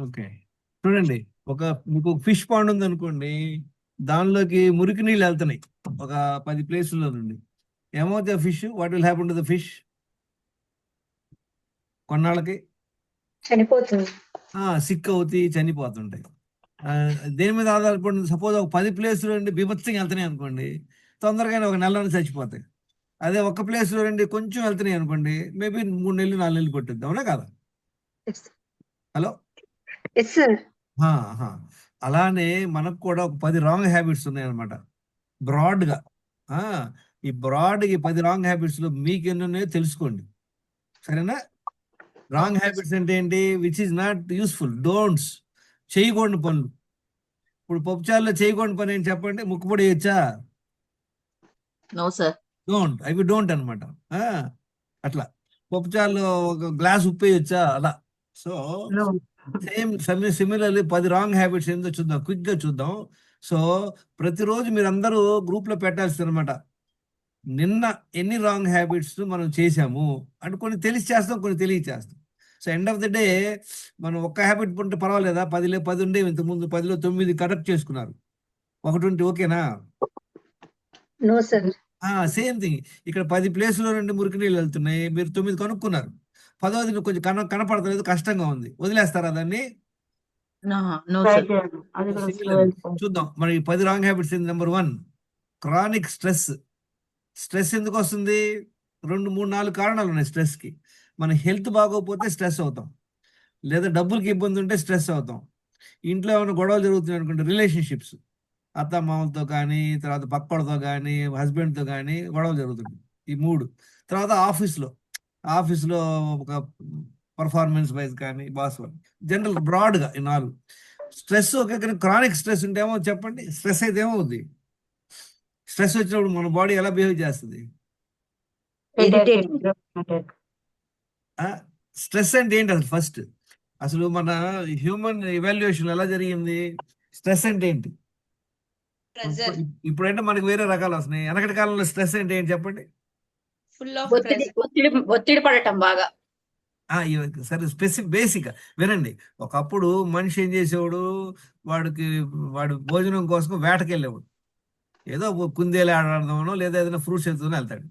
Okay, చూడండి. మీకు fish pond ఉంది అనుకోండి, దానిలోకి మురికి నీళ్ళు వెళ్తున్నాయి ఒక 10 ప్లేసుల్లో నుండి. ఏమవుతాయి fish? What will happen to the fish? కొన్నాళ్ళకి చనిపోతుంది. సిక్ అవుతాయి, చనిపోతుంటాయి. దేని మీద ఆధారపడి? సపోజ్ ఒక 10 ప్లేసులు నుండి బీభత్సంగా వెళ్తున్నాయి అనుకోండి, తొందరగానే ఒక నెలలోనే చచ్చిపోతాయి. అదే ఒక ప్లేస్లో నుండి కొంచెం వెళ్తున్నాయి అనుకోండి, మేబీ 3 నెలలు 4 నెలలు పట్టుద్ది. అవునా కదా? హలో. Yes sir. అలానే మనకు కూడా ఒక 10 రాంగ్ హ్యాబిట్స్ ఉన్నాయన్నమాట. బ్రాడ్గా ఈ 10 రాంగ్ హ్యాబిట్స్ లో మీకు ఎన్ని ఉన్నాయో తెలుసుకోండి, సరేనా? రాంగ్ హ్యాబిట్స్ అంటే ఏంటి? Which is not useful, don'ts, చేయకూడని పనులు. ఇప్పుడు పప్పుచారులో చేయకూడని పని ఏంటి చెప్పండి? ముక్కుపొడి వేయచ్చా? No sir. అవి డోంట్ అనమాట. అట్లా పప్పుచారులో ఒక గ్లాస్ ఉప్పు వేయచ్చా? అలా. సో సిమిలర్లీ 10 రాంగ్ హ్యాబిట్స్ ఏందో చూద్దాం, క్విక్ గా చూద్దాం. సో ప్రతిరోజు మీరు అందరూ గ్రూప్ లో పెట్టాల్సింది అనమాట, నిన్న ఎన్ని రాంగ్ హ్యాబిట్స్ మనం చేసాము అంటే. కొన్ని తెలిసి చేస్తాం, కొన్ని తెలియ చేస్తాం. So end of the day మనం ఒక్క హ్యాబిట్ ఉంటే పర్వాలేదా? 10 ఉండే ఇంతకుముందు 10లో 9 కరెక్ట్ చేసుకున్నారు, ఒకటి ఉంటే ఓకేనా? No sir. సేమ్ థింగ్ ఇక్కడ 10 ప్లేసులో నుండి మురికి నీళ్ళు వెళ్తున్నాయి, మీరు 9 కనుక్కున్నారు, 10వది కొంచెం కనపడతలేదు, కష్టంగా ఉంది, వదిలేస్తారా దాన్ని? No sir. చూద్దాం మరి 10 wrong habits. Number 1, chronic stress. Stress ఎందుకు వస్తుంది? 2, 3, 4 కారణాలు ఉన్నాయి స్ట్రెస్కి. మన హెల్త్ బాగోకపోతే స్ట్రెస్ అవుతాం, లేదా డబ్బులకి ఇబ్బంది ఉంటే స్ట్రెస్ అవుతాం, ఇంట్లో ఏమైనా గొడవలు జరుగుతున్నాయి అనుకుంటే రిలేషన్షిప్స్, అత్త మామలతో కానీ, తర్వాత పక్కోడితో కానీ, హస్బెండ్తో కానీ గొడవలు జరుగుతుంది. ఈ 3. తర్వాత ఆఫీస్లో ఒక పర్ఫార్మెన్స్ వైజ్ కానీ, బాస్ జనరల్ బ్రాడ్గా ఈ 4. స్ట్రెస్ ఓకే, కానీ క్రానిక్ స్ట్రెస్ ఉంటే ఏమో చెప్పండి? స్ట్రెస్ అయితే ఏమవుద్ది? స్ట్రెస్ వచ్చినప్పుడు మన బాడీ ఎలా బిహేవ్ చేస్తుంది? స్ట్రెస్ అంటే ఏంటి అసలు? ఫస్ట్ అసలు మన హ్యూమన్ ఎవాల్యుయేషన్ ఎలా జరిగింది? స్ట్రెస్ అంటే ఏంటి? ఇప్పుడంటే మనకి వేరే రకాలు వస్తున్నాయి. వెనకటి కాలంలో స్ట్రెస్ అంటే ఏంటి చెప్పండి? ఒత్తిడి పడటం బాగా. సరే, బేసిక్ వినండి. ఒకప్పుడు మనిషి ఏం చేసేవాడు? వాడు భోజనం కోసం వేటకి వెళ్ళేవాడు. ఏదో కుందేలు ఆడదామనో లేదా ఏదైనా ఫ్రూట్స్ ఎత్తుకుని వెళ్తాడు.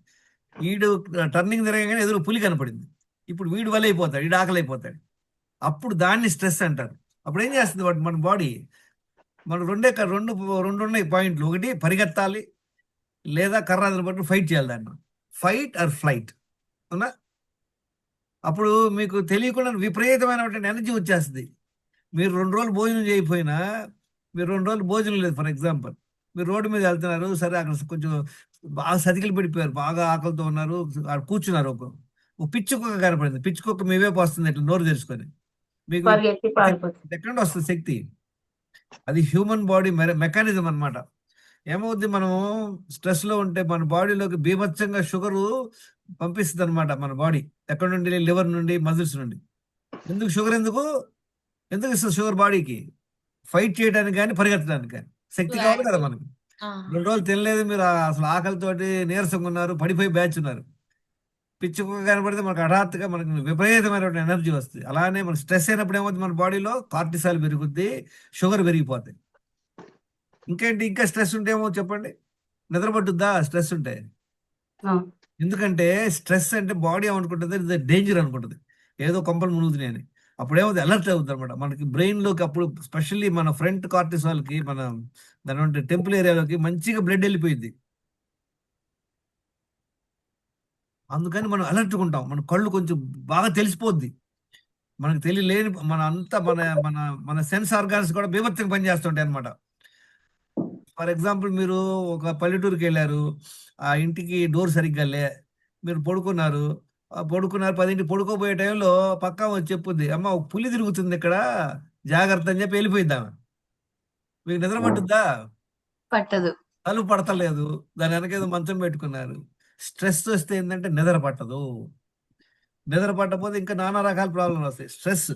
వీడు టర్నింగ్ తిరగగానే ఎదురు పులి కనపడింది. ఇప్పుడు వీడు వలైపోతాడు, వీడు ఆకలి అయిపోతాడు. అప్పుడు దాన్ని స్ట్రెస్ అంటారు. అప్పుడు ఏం చేస్తుంది మన బాడీ? మన రెండు ఉన్నాయి పాయింట్లు. ఒకటి పరిగెత్తాలి, లేదా కర్రాదులు పట్టు ఫైట్ చేయాలి. దాన్ని ఫైట్ ఆర్ ఫ్లైట్. అవునా? అప్పుడు మీకు తెలియకుండా విపరీతమైనటువంటి ఎనర్జీ వచ్చేస్తుంది. మీరు 2 రోజులు భోజనం చేయకపోయినా, మీరు 2 రోజులు భోజనం లేదు ఫర్ ఎగ్జాంపుల్, మీరు రోడ్డు మీద వెళ్తున్నారు, సరే అక్కడ కొంచెం బాగా సతికిలు పడిపోయారు, బాగా ఆకలితో ఉన్నారు, కూర్చున్నారు. ఒక పిచ్చి కుక్క కనపడింది, పిచ్చి కుక్క మీ వైపు వస్తుంది ఇట్లా నోరు తెరుచుకొని, మీకు ఎక్కడ వస్తుంది శక్తి? అది హ్యూమన్ బాడీ మెకానిజం అన్నమాట. ఏమవుద్ది? మనము స్ట్రెస్ లో ఉంటే మన బాడీలోకి బీభత్సంగా షుగరు పంపిస్తుంది అనమాట. మన బాడీ ఎక్కడ నుండి? లివర్ నుండి, మజిల్స్ నుండి. ఎందుకు షుగర్? ఎందుకు ఇస్తుంది షుగర్ బాడీకి? ఫైట్ చేయడానికి కానీ, పరిగెత్తడానికి కానీ శక్తి కావాలి కదా మనకి. 2 రోజులు తినలేదు, మీరు అసలు ఆకలితోటి నీరసంగా ఉన్నారు, పడిపోయి బ్యాచ్ ఉన్నారు. పిచ్చి కుక్క కనబడితే మనకు హఠాత్తుగా మనకు విపరీతమైనటువంటి ఎనర్జీ వస్తుంది. అలానే మనకు స్ట్రెస్ అయినప్పుడు ఏమవుతుంది? మన బాడీలో కార్టిసాల్ పెరుగుద్ది, షుగర్ పెరిగిపోతాయి. ఇంకేంటి? ఇంకా స్ట్రెస్ ఉంటే ఏమో చెప్పండి? నిద్ర పట్టుద్దా స్ట్రెస్ ఉంటే? ఎందుకంటే స్ట్రెస్ అంటే బాడీ ఏమనుకుంటుంది? ఇది డేంజర్ అనుకుంటుంది, ఏదో కొంపలు మునుగుతున్నాయి అని. అప్పుడేమవుతుంది? అలర్ట్ అవుతుంది అనమాట మనకి బ్రెయిన్లోకి. అప్పుడు స్పెషల్లీ మన ఫ్రంట్ కార్టిసాల్కి, మన దాని టెంపుల్ ఏరియాలోకి మంచిగా బ్లడ్ వెళ్ళిపోయింది. అందుకని మనం అలర్ట్గా ఉంటాం, మన కళ్ళు కొంచెం బాగా తెలిసిపోద్ది. మనకు తెలియలేని మన అంతా మన మన మన సెన్స్ ఆర్గాన్స్ కూడా బీభత్సంగా పనిచేస్తుంటాయి అనమాట. ఫర్ ఎగ్జాంపుల్, మీరు ఒక పల్లెటూరుకి వెళ్ళారు, ఆ ఇంటికి డోర్ సరిగ్గా మీరు పడుకున్నారు. 10 పడుకోబోయే టైంలో పక్కా వచ్చి చెప్పుద్ది, అమ్మ ఒక పులి తిరుగుతుంది ఇక్కడ, జాగ్రత్త అని చెప్పి వెళ్ళిపోయిద్దాం. మీకు నిద్ర పట్టుద్దా? పట్టదు. తలుపు పడతలేదు, దాని వెనకేదో మంచం పెట్టుకున్నారు. స్ట్రెస్ వస్తే ఏంటంటే నిద్ర పట్టదు. నిద్ర పట్టకపోతే ఇంకా నానా రకాల ప్రాబ్లంలు వస్తాయి. స్ట్రెస్.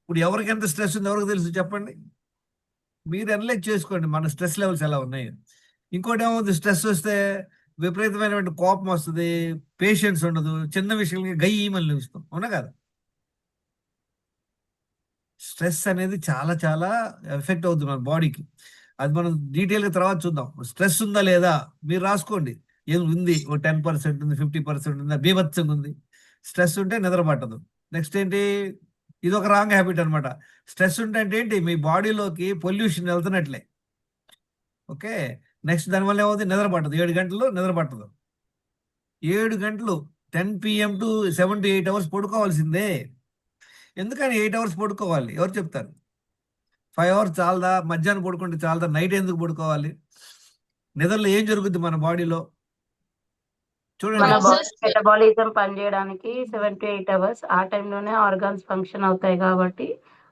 ఇప్పుడు ఎవరికి ఎంత స్ట్రెస్ ఉంది ఎవరికి తెలుసు చెప్పండి? మీరు అనలైజ్ చేసుకోండి మన స్ట్రెస్ లెవెల్స్ ఎలా ఉన్నాయి. ఇంకోటి ఏమవుతుంది? స్ట్రెస్ వస్తే విపరీతమైనటువంటి కోపం వస్తుంది, పేషెన్స్ ఉండదు, చిన్న విషయాలకి గయ్యమని నిలుస్తాం. అవునా కదా? స్ట్రెస్ అనేది చాలా చాలా ఎఫెక్ట్ అవుతుంది మన బాడీకి. అది మనం డీటెయిల్గా తర్వాత చూద్దాం. స్ట్రెస్ ఉందా లేదా మీరు రాసుకోండి. ఏం ఉంది, ఓ 10% ఉంది, 50% ఉంది, బీభత్సంగా ఉంది. స్ట్రెస్ ఉంటే నిద్ర పట్టదు. నెక్స్ట్ ఏంటి, ఇది ఒక రాంగ్ హ్యాబిట్ అనమాట. స్ట్రెస్ ఉంటే అంటే ఏంటి, మీ బాడీలోకి పొల్యూషన్ వెళ్తున్నట్లే. ఓకే, నెక్స్ట్ దానివల్ల ఏమవుతుంది, నిద్ర పట్టదు. 7 గంటలు నిద్ర పట్టదు. 7 గంటలు 10 PM టు 7 to 8 hours పడుకోవాల్సిందే. ఎందుకని 8 hours పడుకోవాలి, ఎవరు చెప్తారు? 5 hours చాలదా? మధ్యాహ్నం పడుకుంటే చాలదా? నైట్ ఎందుకు పడుకోవాలి? నిద్రలో ఏం జరుగుద్ది మన బాడీలో చూడండి. మన బాడీ Process- మెటబాలిజం పనిచేయడానికి 7 to 8 hours ఆ టైంలోనే ఆర్గాన్స్ ఫంక్షన్ అవుతాయి కాబట్టి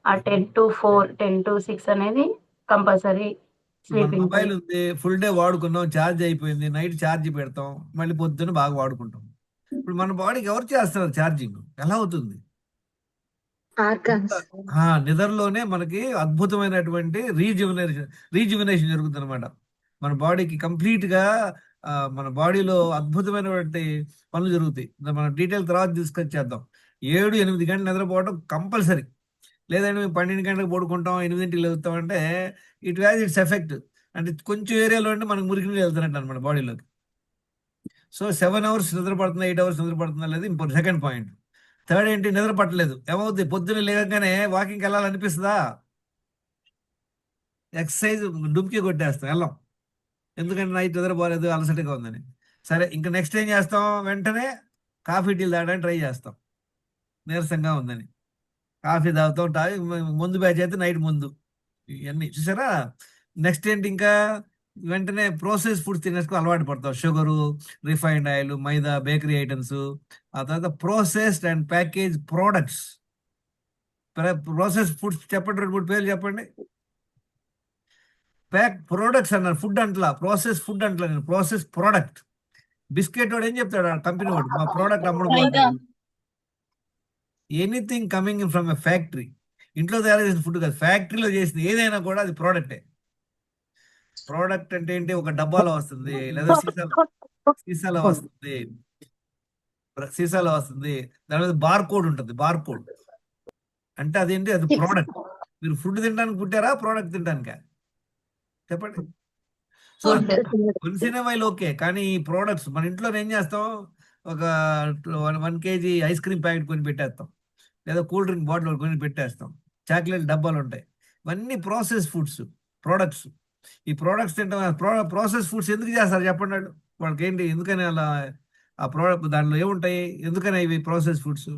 ఆ 10 to 4 10 to 6 అనేది కంపల్సరీ మన స్లీపింగ్ మొబైల్ ఉంది, ఫుల్ డే వాడుకున్నాం, ఛార్జ్ అయిపోయింది, నైట్ ఛార్జ్ పెడతాం, మళ్ళీ పొద్దున్న బాగా వాడుకుంటాం. ఇప్పుడు మన బాడీకి ఎవరు చేస్తున్నారు ఛార్జింగ్? ఎలా అవుతుంది? ఆర్గాన్స్. నిద్రలోనే మనకి అద్భుతమైనటువంటి రీజువినేషన్ జరుగుతుంది అనమాట. మన బాడీకి కంప్లీట్ గా మన బాడీలో అద్భుతమైనటువంటి పనులు జరుగుతాయి. మనం డీటెయిల్ తర్వాత డిస్కస్ చేద్దాం. 7-8 గంటలు నిద్రపోవడం కంపల్సరీ. లేదంటే మేము 12 గంటలకు పడుకుంటాం, 8ంటికి లేస్తాం అంటే ఇట్ హ్యాస్ ఇట్స్ ఎఫెక్ట్. అంటే కొంచెం ఏరియాలో అంటే మనకు మురికి నీళ్ళు వెళ్తున్నట్టు అనమాట బాడీలోకి. సో 7 hours నిద్ర పడుతుందా, 8 hours నిద్ర పడుతుందా లేదు ఇంపార్టెంట్. Second point. థర్డ్ ఏంటి, నిద్ర పట్టలేదు ఏమవుద్ది, పొద్దున్న లేవగానే వాకింగ్కి వెళ్ళాలనిపిస్తుందా? ఎక్సర్సైజ్ డుమ్కి కొట్టేస్తాం, వెళ్ళాం. ఎందుకంటే నైట్ నిద్రపోలేదు, అలసటగా ఉందని. సరే, ఇంకా నెక్స్ట్ ఏం చేస్తాం, వెంటనే కాఫీ టీలు తాగడానికి ట్రై చేస్తాం, నీరసంగా ఉందని. కాఫీ తాగుతాం, ముందు బ్యాచ్ అయితే నైట్ ముందు. ఇవన్నీ చూసారా? నెక్స్ట్ ఏంటి, ఇంకా వెంటనే ప్రాసెస్ ఫుడ్స్ తినేసుకుని అలవాటు పడతాం. షుగరు, రిఫైన్డ్ ఆయిల్, మైదా, బేకరీ ఐటమ్స్. ఆ తర్వాత processed and package products. Process foods చెప్పండి, 2-3 పేర్లు చెప్పండి. ప్రోడక్ట్స్ అన్నారు, ఫుడ్ అంటలా, ప్రాసెస్ ఫుడ్ అంటలా నేను, ప్రాసెస్ ప్రోడక్ట్. బిస్కెట్ వాడు ఏం చెప్తాడు, ఆ కంపెనీ వాడు, మా ప్రోడక్ట్ అమ్మడం మైదా. Anything coming from a factory. ఇంట్లో తయారు చేసిన ఫుడ్ కాదు, ఫ్యాక్టరీలో చేసిన ఏదైనా కూడా అది ప్రోడక్టే. ప్రోడక్ట్ అంటే ఏంటి, ఒక డబ్బాలో వస్తుంది, లేదా సీసాలో వస్తుంది, దాని మీద బార్ కోడ్ ఉంటుంది. బార్ కోడ్ అంటే అదేంటి, అది ప్రోడక్ట్. మీరు ఫుడ్ తినడానికి పుట్టారా, ప్రోడక్ట్ తినడానికా? చెప్పండి. So once in while okay, కానీ ఈ ప్రోడక్ట్స్ మన ఇంట్లో ఏం చేస్తాం, ఒక 1 kg ఐస్ క్రీమ్ ప్యాకెట్ కొని పెట్టేస్తాం, లేదా కూల్ డ్రింక్ బాటిల్ కొని పెట్టేస్తాం, చాక్లెట్ డబ్బాలు ఉంటాయి. ఇవన్నీ ప్రాసెస్ ఫుడ్స్, ప్రోడక్ట్స్. ఈ ప్రోడక్ట్స్ తింటాం. ప్రాసెస్ ఫుడ్స్ ఎందుకు చేస్తారు చెప్పండి వాళ్ళు. వాళ్ళకి ఏంటి, ఎందుకని అలా ఆ ప్రోడక్ట్ దాంట్లో ఏముంటాయి, ఎందుకని ఇవి ప్రాసెస్ ఫుడ్స్?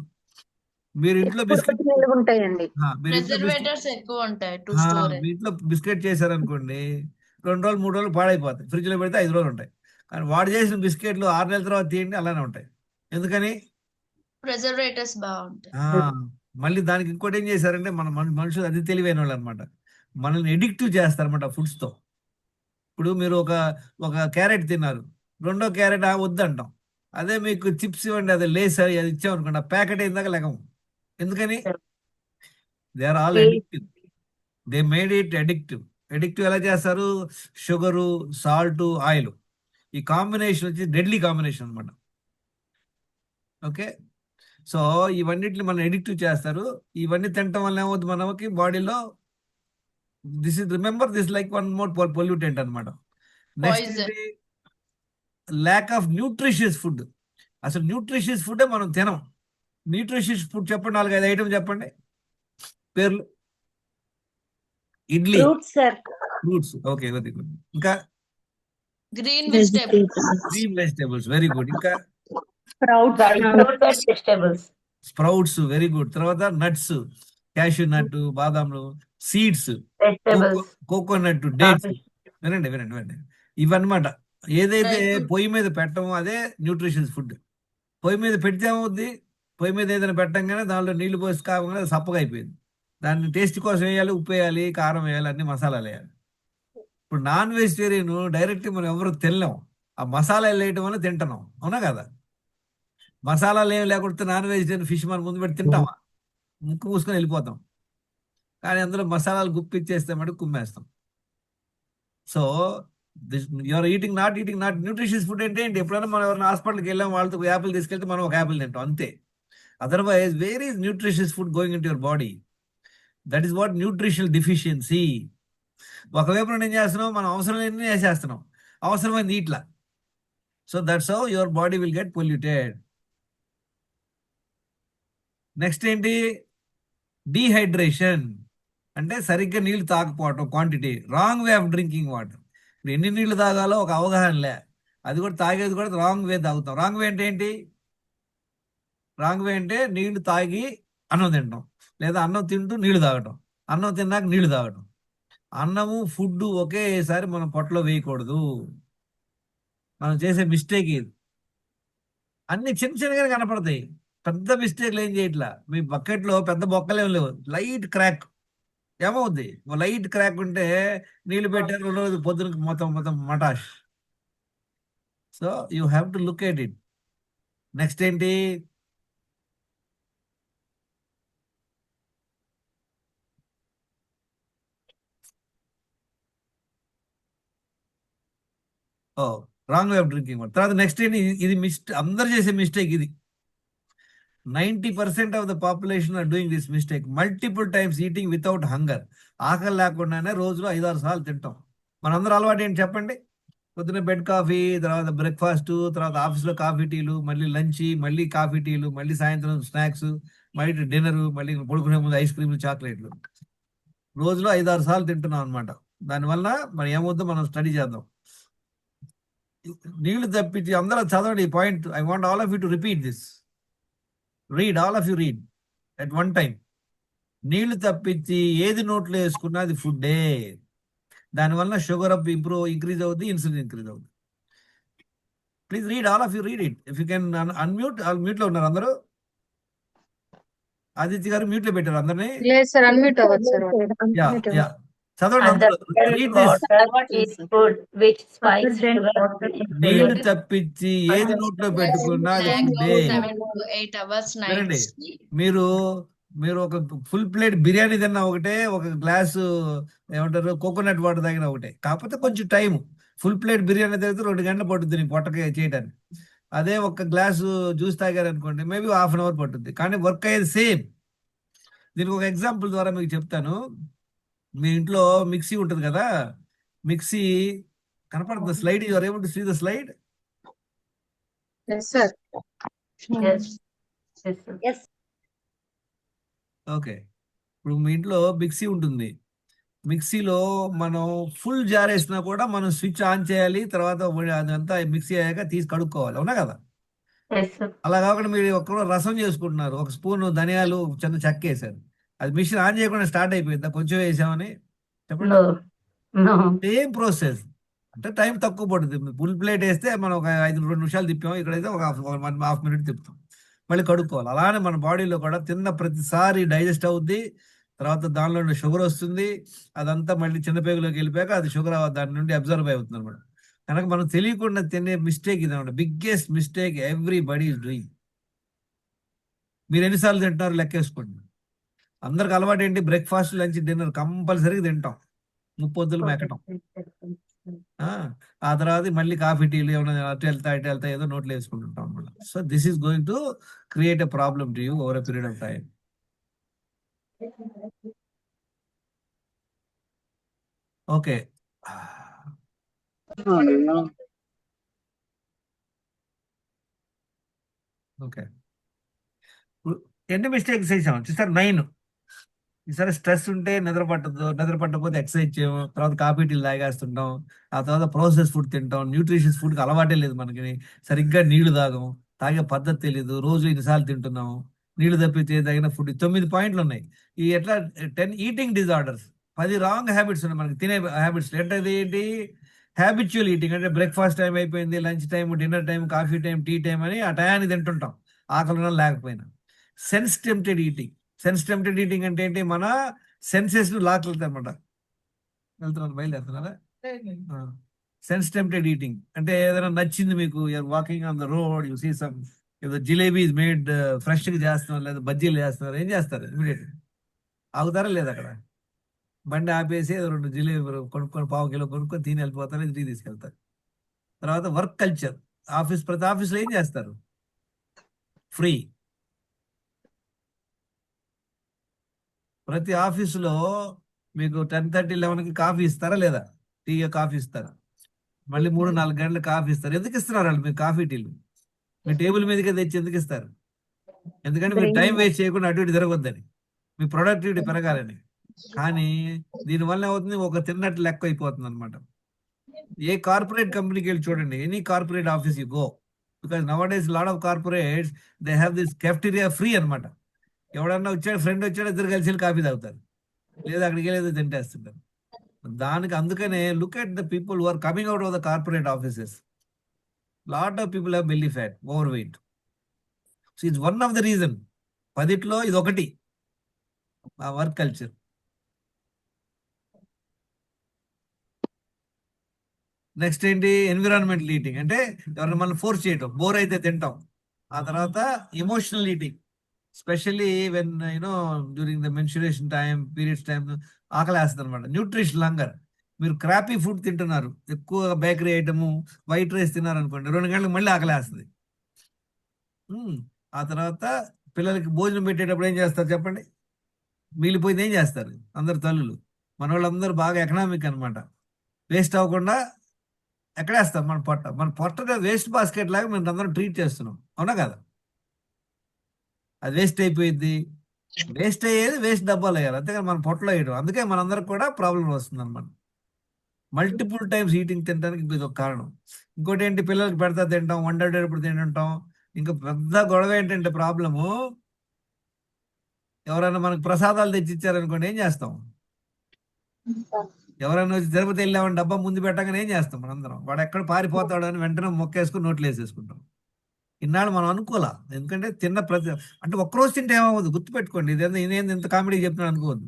మీరు ఇంట్లో బిస్కెట్ నిల్వ ఉంటాయండి. మీరు ఇంట్లో బిస్కెట్ ప్రిజర్వేటర్స్ ఎక్కువ ఉంటాయి టు స్టోరేజ్. మీ ఇంట్లో బిస్కెట్ చేశారనుకోండి, 2 రోజులు 3 రోజులు పాడైపోతాయి. ఫ్రిడ్జ్ లో పెడితే 5 రోజులు ఉంటాయి. కానీ వాడు చేసిన బిస్కెట్లు 6 నెలల తర్వాత తీయండి, అలానే ఉంటాయి. ఎందుకని? ప్రిజర్వేటర్స్ బాగుంటాయి. మళ్ళీ దానికి ఇంకోటి ఏం చేశారంటే, మనుషులు అది తెలివైన వాళ్ళు అనమాట, మనల్ని ఎడిక్టివ్ చేస్తారనమాట ఫుడ్స్ తో. ఇప్పుడు మీరు ఒక క్యారెట్ తిన్నారు, రెండో క్యారెట్ వద్దంటాం. అదే మీకు చిప్స్ ఇవ్వండి, అదే లేస్ అది ఇచ్చామనుకోండి, ఆ ప్యాకెట్ అయిందాక లెగము. ఎందుకని? They are all addictive. They made it addictive. ఎలా చేస్తారు, షుగరు, సాల్ట్, ఆయిల్, ఈ కాంబినేషన్ వచ్చి డెడ్లీ కాంబినేషన్ అనమాట. ఓకే, సో ఇవన్నిటిని మనం ఎడిక్టివ్ చేస్తారు. ఇవన్నీ తినటం వల్ల ఏమవుతుంది మనకి బాడీలో, remember this like 1 more pollutant అనమాట. Next Poison. ఏంటి, ల్యాక్ ఆఫ్ న్యూట్రిషియస్ ఫుడ్. అసలు న్యూట్రిషియస్ ఫుడ్ మనం తినం. న్యూట్రిషియస్ ఫుడ్ చెప్పండి, 4-5 ఐటమ్ చెప్పండి పేర్లు. Idli, fruits, okay, very good. ఇంకా green vegetables. Green vegetables, very good. ఇంకా వెజిటేబుల్స్, స్ప్రౌట్స్, వెరీ గుడ్. తర్వాత నట్స్, క్యాషూ నట్, బాదాంలు, సీడ్స్, వెజిటేబుల్స్, కోకోనట్, డేట్స్. వినండి. ఇవన్నమాట. ఏదైతే Dry fruit. పొయ్యి మీద పెట్టమో అదే న్యూట్రిషియస్ ఫుడ్. పొయ్యి మీద పెడితే ఏమవుద్ది, పొయ్యి మీద ఏదైనా పెట్టంగానే దానిలో నీళ్లు పోసి కాకుండా అది సప్పగా అయిపోయింది. దాన్ని టేస్ట్ కోసం వేయాలి, ఉప్పు వేయాలి, కారం వేయాలి, అన్ని మసాలాలు వేయాలి. ఇప్పుడు నాన్ వెజిటేరియన్ డైరెక్ట్ మనం ఎవరు తినలేం, ఆ మసాలాలు వేయటం వల్ల తింటున్నాం, అవునా కదా? మసాలాలు ఏమి లేకపోతే నాన్ వెజిటేరియన్ ఫిష్ మనం ముందు పెట్టి తింటామా? ముక్కు మూసుకొని వెళ్ళిపోతాం. కానీ అందులో మసాలాలు గుప్పిచ్చేస్తే మటుకు కుమ్మేస్తాం. So you are eating not nutritious food అంటే ఏంటి, ఎప్పుడైనా మనం ఎవరైనా హాస్పిటల్కి వెళ్ళాం, వాళ్ళతో యాపిల్ తీసుకెళ్తే మనం ఒక యాపిల్ తింటాం, అంతే. Otherwise where is nutritious food going in to your body? That is what nutritional deficiency. ఒకవైపు నుండి ఏం చేస్తున్నాం, మనం అవసరం లేని వేసేస్తున్నాం, అవసరమైంది ఇట్లా. So that's how your body will get polluted. Next ఏంటి, డీహైడ్రేషన్ అంటే సరిగ్గా నీళ్లు తాగకపోవటం, quantity, wrong way of drinking water. ఇప్పుడు ఎన్ని నీళ్లు తాగాలో ఒక అవగాహన లే, అది కూడా తాగేది కూడా రాంగ్ వే తాగుతాం. రాంగ్ వే అంటే ఏంటి, రాంగ్ వే అంటే నీళ్లు తాగి అన్నం తినడం, లేదా అన్నం తింటూ నీళ్లు తాగటం, అన్నం తిన్నాక నీళ్లు తాగటం. అన్నము ఫుడ్ ఒకేసారి మనం పొట్టలో వేయకూడదు. మనం చేసే మిస్టేక్ ఇది. అన్ని చిన్న చిన్నగానే కనపడతాయి, పెద్ద మిస్టేక్లు ఏం చేయట్లా. మీ బకెట్లో పెద్ద బొక్కలేం లేవు, లైట్ క్రాక్. ఏమవుద్ది, లైట్ క్రాక్ ఉంటే నీళ్లు పెట్టారు, 2 రోజులు పొద్దున మొత్తం మొత్తం మటాష్. So you have to look at it. Next ఏంటి, wrong way of drinking water. తర్వాత నెక్స్ట్ ఏంటి, ఇది అందరు చేసే మిస్టేక్ ఇది. 90% of the population are doing this mistake. Multiple times eating without hunger. ఆకలి లేకుండానే రోజులో 5-6 సార్లు తింటాం. మనందరూ అలవాటు ఏంటి చెప్పండి, పొద్దున్న బెడ్ కాఫీ, తర్వాత బ్రేక్ఫాస్ట్, తర్వాత ఆఫీస్లో కాఫీ టీలు, మళ్ళీ లంచ్, మళ్ళీ కాఫీ టీలు, మళ్ళీ సాయంత్రం స్నాక్స్, మళ్ళీ డిన్నర్, మళ్ళీ పడుకునే ముందు ఐస్ క్రీమ్లు, చాక్లెట్లు. రోజులో 5-6 సార్లు తింటున్నాం అనమాట. దానివల్ల మరి ఏమవుతుందో మనం స్టడీ చేద్దాం. నీళ్లు తప్పించి అందరూ చదవండి ఈ point. I want all of you to repeat this. Read, all of you read at one time. నీళ్లు తప్పించి ఏది నోట్లో వేసుకున్నా అది ఫుడ్డే. దానివల్ల షుగర్ అప్ ఇంక్రీజ్ అవుద్ది, ఇన్సులిన్ ఇంక్రీజ్ అవుద్ది. Please read, all of you read it. If you can unmute. Mute లో ఉన్నారు అందరూ. ఆదిత్య గారు మ్యూట్ లో పెట్టారు అందరినీ. లేదు సార్, అన్మ్యూట్ అవ్వదు సార్. యా యా, చదవండి అందరూ. Read this. Water is food which spikes sugar. నీళ్లు తప్పించి ఏది నోట్లో పెట్టుకున్నా అది ఫుడ్డే. 7 to 8 hours వినండి, nights. మీరు ఒక ఫుల్ ప్లేట్ బిర్యానీ తిన్నా ఒకటే, ఒక గ్లాసు ఏమంటారు కోకోనట్ వాటర్ తాగినా ఒకటే. కాకపోతే కొంచెం టైం. ఫుల్ ప్లేట్ బిర్యానీ తాగితే 2 గంటలు పట్టుద్ది నీ పొట్టకి చేయడానికి. అదే ఒక గ్లాసు జ్యూస్ తాగారు అనుకోండి, మేబీ 1/2 అవర్ పట్టుద్ది, కానీ వర్క్ అయ్యేది సేమ్. దీనికి ఒక ఎగ్జాంపుల్ ద్వారా మీకు చెప్తాను. మీ ఇంట్లో మిక్సీ ఉంటుంది కదా, మిక్సీ కనపడుతుంది slide. Your able to see the slide? Yes sir. Yes. Yes. Okay, ఇప్పుడు మీ ఇంట్లో మిక్సీ ఉంటుంది. మిక్సీలో మనం ఫుల్ జార్ వేసినా కూడా మనం స్విచ్ ఆన్ చేయాలి, తర్వాత అదంతా మిక్సీ అయ్యాక తీసి కడుక్కోవాలి, అవునా కదా? Yes, sir. అలా కాకుండా మీరు ఒక్క రసం చేసుకుంటున్నారు, ఒక స్పూన్ ధనియాలు, చిన్న చెక్క వేసారు, అది మిషన్ ఆన్ చేయకుండా స్టార్ట్ అయిపోయిందా కొంచెం వేసామని? చెప్పండి. No. No. Same process. అంటే టైం తక్కువ పడుతుంది. ఫుల్ ప్లేట్ వేస్తే మనం ఒక 2 నిమిషాలు తిప్పాము, ఇక్కడైతే ఒక హాఫ్ మినిట్ తిప్పుతాం, మళ్ళీ కడుక్కోవాలి. అలానే మన బాడీలో కూడా తిన్న ప్రతిసారి డైజెస్ట్ అవుద్ది, తర్వాత దానిలో నుండి షుగర్ వస్తుంది, అదంతా మళ్ళీ చిన్న పేగులోకి వెళ్ళిపోయాక అది షుగర్ దాని నుండి అబ్జర్వ్ అవుతుంది అనమాట. కనుక మనం తెలియకుండా తినే మిస్టేక్ ఇది అనమాట, biggest mistake everybody is doing. మీరు ఎన్నిసార్లు తింటున్నారు లెక్కేసుకోండి. అందరికి అలవాటు ఏంటి, బ్రేక్ఫాస్ట్, లంచ్, డిన్నర్ కంపల్సరీగా తింటాం, ముప్పొద్దులు మెక్కటం. ఆ తర్వాత మళ్ళీ కాఫీ టీలు ఏమైనా అటు వెళ్తా ఏదో నోట్లు వేసుకుంటుంటాం అనమాట. So this is going to create a problem to you over a period of time. Okay, okay, ఎన్ని మిస్టేక్స్ చేసాం చూసారు? 9. ఈసారి స్ట్రెస్ ఉంటే నిద్ర పట్టదు, నిద్ర పట్టకపోతే ఎక్సర్సైజ్ చేయము, తర్వాత కాఫీ టీలు తాగేస్తుంటాం, ఆ తర్వాత ప్రాసెస్ ఫుడ్ తింటాం, న్యూట్రిషియస్ ఫుడ్కి అలవాటే లేదు మనకి, సరిగ్గా నీళ్లు తాగం, తాగే పద్ధతి తెలియదు, రోజు ఇన్నిసార్లు తింటున్నాము, నీళ్లు తప్పితే తగిన ఫుడ్. 9 పాయింట్లు ఉన్నాయి. ఈ ఎట్లా 10 ఈటింగ్ డిజార్డర్స్, 10 రాంగ్ హ్యాబిట్స్ ఉన్నాయి మనకి, తినే హ్యాబిట్స్. ఏంటి, హ్యాబిచువల్ ఈటింగ్ అంటే బ్రేక్ఫాస్ట్ టైం అయిపోయింది, lunch time, dinner time, coffee time, tea time అని ఆ టయాన్ని తింటుంటాం, ఆకలి లేకపోయినా. Sense tempted eating. Sense tempted eating అంటే ఏంటి, మన సెన్సెస్ ను లాక్ వెళ్తాయి అనమాట. బయలుదేరుతున్నారా? సెన్స్ టెంప్టెడ్ ఈటింగ్ అంటే ఏదైనా నచ్చింది మీకు, you're walking on the road, you see some ఏదో జిలేబీ మేడ్ ఫ్రెష్ గా చేస్తున్నారు, లేదా బజ్జీలు చేస్తున్నారు, ఏం చేస్తారు? ఇమీడియట్ ఆగుతారా లేదా? అక్కడ బండి ఆపేసి 2 జిలేబీ కొనుక్కొని, ½ కిలో కొనుక్కొని తిని వెళ్ళిపోతారు, ఇంటికి తీసుకెళ్తారు. తర్వాత వర్క్ కల్చర్. ప్రతి ఆఫీస్లో ఏం చేస్తారు? ఫ్రీ. ప్రతి ఆఫీసులో మీకు 10:30, 11కి కాఫీ ఇస్తారా లేదా? టీ కాఫీ ఇస్తారా? మళ్ళీ 3-4 గంటలు కాఫీ ఇస్తారు. ఎందుకు ఇస్తున్నారు వాళ్ళు మీకు కాఫీ టీలు? మీ టేబుల్ మీదకే తెచ్చి ఎందుకు ఇస్తారు? ఎందుకంటే మీరు టైం వేస్ట్ చేయకుండా అటు ఇటు తిరగొద్దని, మీ ప్రొడక్టివిటీ పెరగాలని. కానీ దీనివల్ల ఏమవుతుంది, ఒక తిన్నట్టు లెక్క అయిపోతుంది అనమాట. ఏ కార్పొరేట్ కంపెనీకి వెళ్ళి చూడండి, any corporate office you go, because now days lot of corporates they have this cafeteria free అనమాట. ఎవడన్నా వచ్చాడు, ఫ్రెండ్ వచ్చాడు, ఇద్దరు కలిసి వెళ్ళి కాఫీ తాగుతారు, లేదా అక్కడికి వెళ్ళి ఏదో తింటేస్తుంటారు. అందుకనే look at the people who are coming out of the corporate offices. Lot of people have belly fat, overweight. So it's one of the reason. 10లో ఇది ఒకటి, ఆ వర్క్ కల్చర్. నెక్స్ట్ ఏంటి, ఎన్విరాన్మెంటల్ ఈటింగ్. అంటే ఎవరైనా మనం force చేయటం, bore అయితే తింటాం. ఆ తర్వాత emotional eating, specially when during the menstruation time, periods time ఆకలేస్తుంది అనమాట. Nutrition hunger. మీరు క్రాపీ ఫుడ్ తింటున్నారు, ఎక్కువ బేకరీ ఐటము, వైట్ రైస్ తిన్నారు అనుకోండి, 2 గంటలకు మళ్ళీ ఆకలేస్తుంది. ఆ తర్వాత పిల్లలకి భోజనం పెట్టేటప్పుడు ఏం చేస్తారు చెప్పండి? మిగిలిపోయింది ఏం చేస్తారు అందరు తల్లులు? మన వాళ్ళందరూ బాగా ఎకనామిక్ అనమాట. వేస్ట్ అవ్వకుండా ఎక్కడేస్తాం మన పొట్ట వేస్ట్ బాస్కెట్ లాగా మేము అందరం ట్రీట్ చేస్తున్నాం, అవునా కదా? అది వేస్ట్ అయిపోయింది, వేస్ట్ అయ్యేది వేస్ట్ డబ్బాలు వేయాలి, అంతేకాని మన పొట్టలో వేయడం. అందుకే మనందరికి కూడా ప్రాబ్లం వస్తుంది అనమాట. మల్టిపుల్ టైమ్స్ ఈటింగ్ తినడానికి ఇది ఒక కారణం. ఇంకోటి ఏంటి, పిల్లలకి పెడతా తింటాం, వండేటప్పుడు తింటుంటాం. ఇంకా పెద్ద గొడవ ఏంటంటే ప్రాబ్లము, ఎవరైనా మనకు ప్రసాదాలు తెచ్చిచ్చారనుకోండి, ఏం చేస్తాం? ఎవరైనా వచ్చి తిరుపతి వెళ్ళామని డబ్బా ముందు పెట్టగానే ఏం చేస్తాం మనందరం? వాడు ఎక్కడ పారిపోతాడు అని వెంటనే మొక్కేసుకుని నోట్లు వేసేసుకుంటాం. ఇన్నాళ్ళు మనం అనుకోలే, ఎందుకంటే తిన్న ప్రతి అంటే ఒక్కరోజు తింటే ఏమవుతుంది గుర్తుపెట్టుకోండి. ఇదేంది ఇంత కామెడీ చెప్తున్నాను అనుకోవద్దు.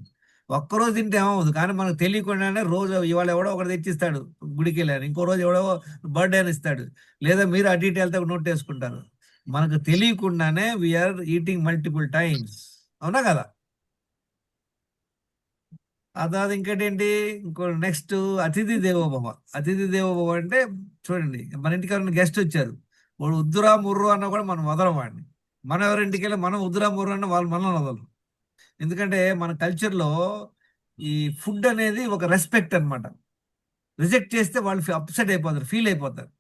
ఒక్కరోజు తింటే ఏమవుతుంది, కానీ మనకు తెలియకుండానే రోజు ఇవాళ ఎవడో ఒకటి తెచ్చిస్తాడు గుడికి వెళ్ళాను, ఇంకో రోజు ఎవడో బర్త్డే అని ఇస్తాడు, లేదా మీరు అటు ఇటు వెళ్తే నోట్ వేసుకుంటారు. మనకు తెలియకుండానే వీఆర్ ఈటింగ్ మల్టిపుల్ టైమ్స్, అవునా కదా? ఆ తర్వాత ఇంకేంటి, ఇంకో నెక్స్ట్ అతిథి దేవోభవ. అతిథి దేవోభవ అంటే చూడండి, మన ఇంటికి ఎవరైనా గెస్ట్ వచ్చారు, వాడు ఉద్దురా ముర్రు అన్నా కూడా మనం వదలం వాడిని. మనం ఎవరింటికి వెళ్ళి మనం ఉద్దురా ముర్రు అన్న వాళ్ళు మనల్ని వదలరు. ఎందుకంటే మన కల్చర్లో ఈ ఫుడ్ అనేది ఒక రెస్పెక్ట్ అనమాట. రిజెక్ట్ చేస్తే వాళ్ళు అప్సెట్ అయిపోతారు, ఫీల్ అయిపోతారు.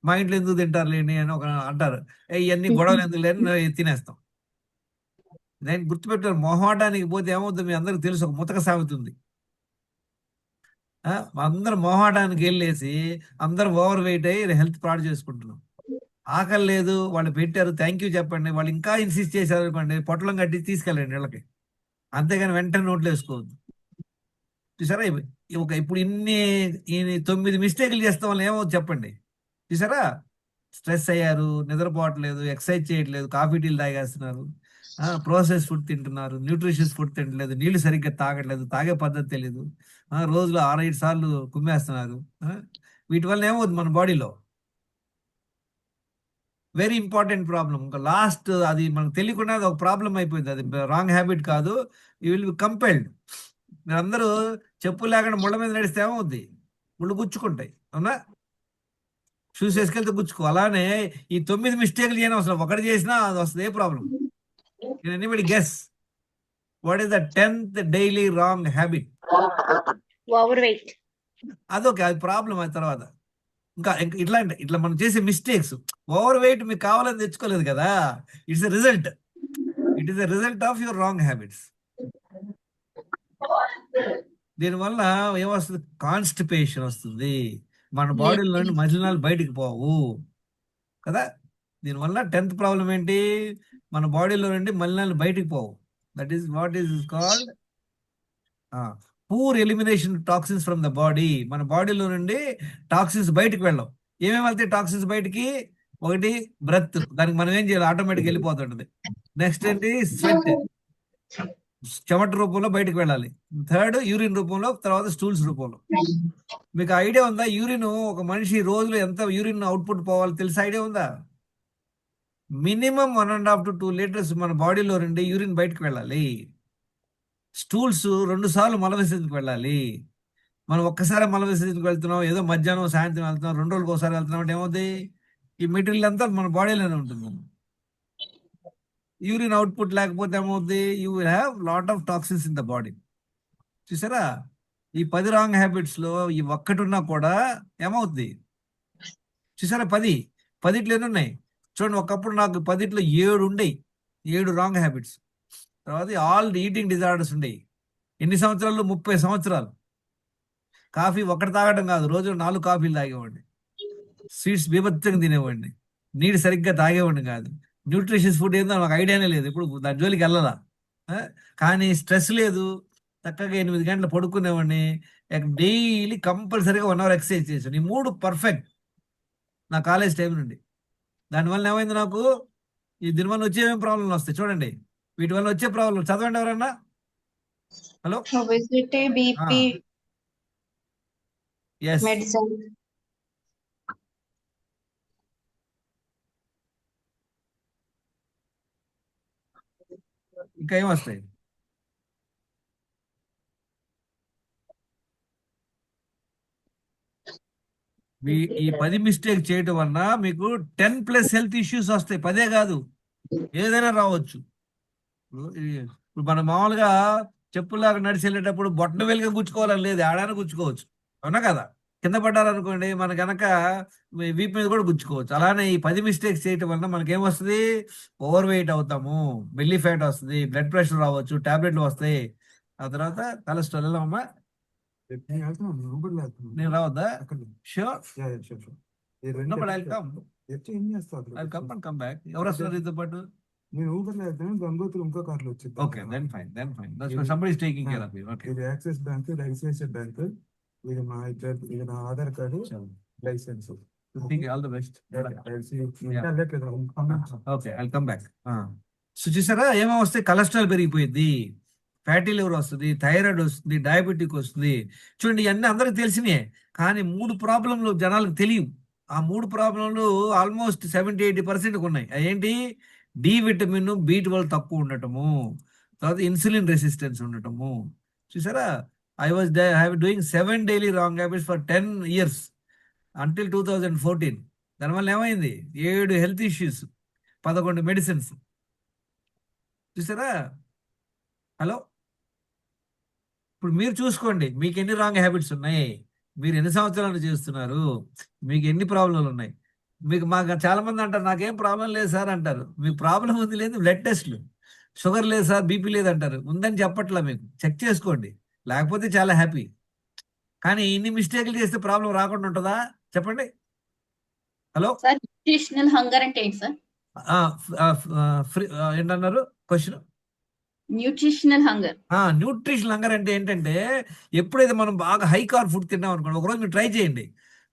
మా ఇంట్లో ఎందుకు తింటారు లేని అని ఒక అంటారు. ఇవన్నీ గొడవలు ఎందుకు లేని తినేస్తాం. నేను గుర్తుపెట్టారు, మొహమాటానికి పోతే ఏమవుతుంది మీ అందరికి తెలుసు, ఒక ముతక సాగుతుంది. అందరం మొహమాటానికి వెళ్ళేసి అందరం ఓవర్ వెయిట్ అయ్యి హెల్త్ పాడు చేసుకుంటున్నాం. ఆకలి లేదు, వాళ్ళు పెట్టారు థ్యాంక్ యూ చెప్పండి, వాళ్ళు ఇంకా ఇన్సిస్ట్ చేశారు అనుకోండి, పొట్టలం కట్టి తీసుకెళ్ళండి ఇళ్ళకి, అంతేగాని వెంటనే నోట్లు వేసుకోవద్దు. చూసారా, ఇప్పుడు ఇన్ని 9 మిస్టేక్లు చేస్తాం వల్ల ఏమవుతుంది చెప్పండి? చూసారా, స్ట్రెస్ అయ్యారు, నిద్రపోవట్లేదు, ఎక్సర్సైజ్ చేయట్లేదు, కాఫీ టీలు తాగేస్తున్నారు, ప్రాసెస్ ఫుడ్ తింటున్నారు, న్యూట్రిషియస్ ఫుడ్ తింటలేదు, నీళ్లు సరిగ్గా తాగట్లేదు, తాగే పద్ధతి తెలియదు, రోజులో 6-5 సార్లు కుమ్మేస్తున్నారు. వీటి వల్ల ఏమవుతుంది మన బాడీలో? Very important problem. ఇంకా లాస్ట్, అది మనకు తెలియకుండా అది ఒక ప్రాబ్లం అయిపోయింది. అది రాంగ్ హ్యాబిట్ కాదు, యూ విల్ బి కంపెల్డ్. మీరందరూ చెప్పులు లేకుండా ముళ్ళ మీద నడిస్తే ఏమవుద్ది? ముళ్ళు గుచ్చుకుంటాయి, అవునా? షూస్ వేసుకెళ్తే గుచ్చుకో. అలానే ఈ 9 మిస్టేక్లు చేయని అవసరం, ఒకటి చేసినా అది వస్తుంది, ఏ problem? Anybody guess what is the 10th daily wrong habit? Overweight. అదొకే, అది ప్రాబ్లం. ఆ తర్వాత ఇంకా ఇట్లా మనం చేసే మిస్టేక్స్. ఓవర్ వెయిట్ మీకు కావాలని తెచ్చుకోలేదు కదా, it's a result. It is a result of your wrong habits. దీనివల్ల ఏమొస్తుంది? కాన్స్టిపేషన్ వస్తుంది, మన బాడీలో నుండి మలినాలు బయటికి పోవు కదా. దీనివల్ల 10th ప్రాబ్లం ఏంటి? మన బాడీలో నుండి మలినాలు బయటికి పోవు. That is what is called poor elimination toxins from the body. మన బాడీలో నుండి టాక్సిన్స్ బయటకు వెళ్ళవు. ఏమేమి వెళ్తాయి టాక్సిన్స్ బయటికి? ఒకటి బ్రెత్, దానికి మనం ఏం చేయాలి, ఆటోమేటిక్ వెళ్ళిపోతుంటది. నెక్స్ట్ ఏంటి? స్వెట్, చెమట రూపంలో బయటకు వెళ్ళాలి. థర్డ్ యూరిన్ రూపంలో, తర్వాత స్టూల్స్ రూపంలో. మీకు ఐడియా ఉందా? యూరిన్, ఒక మనిషి రోజులో ఎంత యూరిన్ అవుట్పుట్ పోవాలి తెలిసి ఐడియా ఉందా? మినిమం 1.5 to 2 లీటర్స్ మన బాడీలో నుండి యూరిన్ బయటకు వెళ్ళాలి. స్టూల్స్ 2 సార్లు మల విసర్జనకు వెళ్ళాలి. మనం ఒక్కసారి మల విసర్జనకు వెళ్తున్నాం, ఏదో మధ్యాహ్నం సాయంత్రం వెళ్తున్నాం, 2 రోజులకు ఒకసారి వెళ్తున్నాం అంటే ఏమవుతుంది? ఈ మెటీరియల్ అంతా మన బాడీలోనే ఉంటుంది. యూరిన్ అవుట్పుట్ లేకపోతే ఏమవుద్ది, you will have lot of toxins in the body. చూసారా, ఈ 10 రాంగ్ హ్యాబిట్స్ లో ఈ ఒక్కటి ఉన్నా కూడా ఏమవుద్ది చూసారా, 10 ఎన్ని ఉన్నాయి చూడండి. ఒకప్పుడు నాకు 10 7 ఉండేవి, 7 రాంగ్ హ్యాబిట్స్. తర్వాత ఆల్ ఈటింగ్ డిజార్డర్స్ ఉండేవి. ఎన్ని సంవత్సరాలు? 30 సంవత్సరాలు. కాఫీ ఒక్కటి తాగడం కాదు, రోజు 4 కాఫీలు తాగేవాడిని. స్వీట్స్ బీభత్సంగా తినేవాడిని. నీళ్ళు సరిగ్గా తాగేవాడిని కాదు. న్యూట్రిషియస్ ఫుడ్ ఏందో నాకు ఐడియానే లేదు, ఇప్పుడు దాని జోలికి వెళ్ళదా. కానీ స్ట్రెస్ లేదు, చక్కగా 8 గంటలు పడుకునేవాడిని. డైలీ కంపల్సరీగా 1 అవర్ ఎక్సర్సైజ్ చేసాను. ఈ 3 పర్ఫెక్ట్ నా కాలేజ్ టైం నుండి. దానివల్ల ఏమైంది నాకు, దీనివల్ల వచ్చేమేమి ప్రాబ్లంలు వస్తాయి చూడండి. వీటి వల్ల వచ్చే ప్రాబ్లం చదవండి ఎవరన్నా. Hello. Obesity, BP, yes. medicine. ఇంకా ఏం వస్తాయి? ఈ 10 మిస్టేక్ చేయటం వల్ల మీకు 10+ హెల్త్ ఇష్యూస్ వస్తాయి. 10 కాదు, ఏదైనా రావచ్చు. ఇప్పుడు మనం మామూలుగా చెప్పులాగా నడిచి వెళ్ళేటప్పుడు బొట్టన వెలుగా గుచ్చుకోవాలని లేదు, ఆడాన గుచ్చుకోవచ్చు, అవునా కదా. కింద పడ్డారనుకోండి, మన కనుక వీపు మీద కూడా గుచ్చుకోవచ్చు. అలానే ఈ 10 మిస్టేక్స్ చేయటం వల్ల మనకేమొస్తుంది, ఓవర్ వెయిట్ అవుతాము, బెల్లీ ఫ్యాట్ వస్తుంది, బ్లడ్ ప్రెషర్ రావచ్చు, టాబ్లెట్లు వస్తాయి. ఆ తర్వాత కొలెస్ట్రాల్. ఎలా అమ్మా, నేను రావద్దా? Sure. No, but I'll come. I'll come and come back. ఎవరు వస్తున్నారు నీతో పాటు? నేను ఊబర్లో వెళ్తాను, గంగోత్రి ఇంకో కార్లో వచ్చింది. Okay, then fine. That's why somebody is taking care of you. Okay. ఇది యాక్సిస్ బ్యాంక్, ఇది ఐసిఐసిఐ బ్యాంక్, ఇది మా ఇద్దరు, ఇది నా Aadhaar card, license. All the best. Yeah. Okay, I'll come back. So చూసారా ఏమో వస్తే, కొలెస్ట్రాల్ పెరిగిపోయింది, ఫ్యాటీ లివర్ వస్తుంది, థైరాయిడ్ వస్తుంది, డయాబెటిక్ వస్తుంది. చూడండి, ఇవన్నీ అందరికి తెలిసినాయి. కానీ 3 ప్రాబ్లంలు జనాలకు తెలియవు. ఆ 3 ప్రాబ్లంలు ఆల్మోస్ట్ 70-80% ఉన్నాయి. ఏంటి? డి విటమిన్, B12 తక్కువ ఉండటము, తర్వాత ఇన్సులిన్ రెసిస్టెన్స్ ఉండటము. చూసారా, I was doing 7 daily wrong habits for 10 years until 2014. దానివల్ల ఏమైంది, 7 హెల్త్ ఇష్యూస్, 11 మెడిసిన్స్. చూసారా. హలో, ఇప్పుడు మీరు చూసుకోండి, మీకు ఎన్ని రాంగ్ హ్యాబిట్స్ ఉన్నాయి, మీరు ఎన్ని సంవత్సరాలు చేస్తున్నారు, మీకు ఎన్ని ప్రాబ్లంలు ఉన్నాయి. మాకు చాలా మంది అంటారు, నాకేం ప్రాబ్లం లేదు సార్ అంటారు. మీకు ప్రాబ్లం ఉంది, లేదు బ్లడ్ టెస్ట్లు, షుగర్ లేదు సార్, బీపీ లేదు అంటారు. ఉందని చెప్పట్లా, మీకు చెక్ చేసుకోండి, లేకపోతే చాలా హ్యాపీ. కానీ ఇన్ని మిస్టేక్లు చేస్తే ప్రాబ్లం రాకుండా ఉంటుందా చెప్పండి. హలో. సార్, న్యూట్రిషనల్ హంగర్ అంటే ఏంటి సార్? ఏంటన్నారు question? Nutritional hunger. Nutritional hunger అంటే ఏంటంటే, ఎప్పుడైతే మనం బాగా హై కార్బ్ ఫుడ్ తిన్నాం అనుకోండి, ఒకరోజు మీరు ట్రై చేయండి.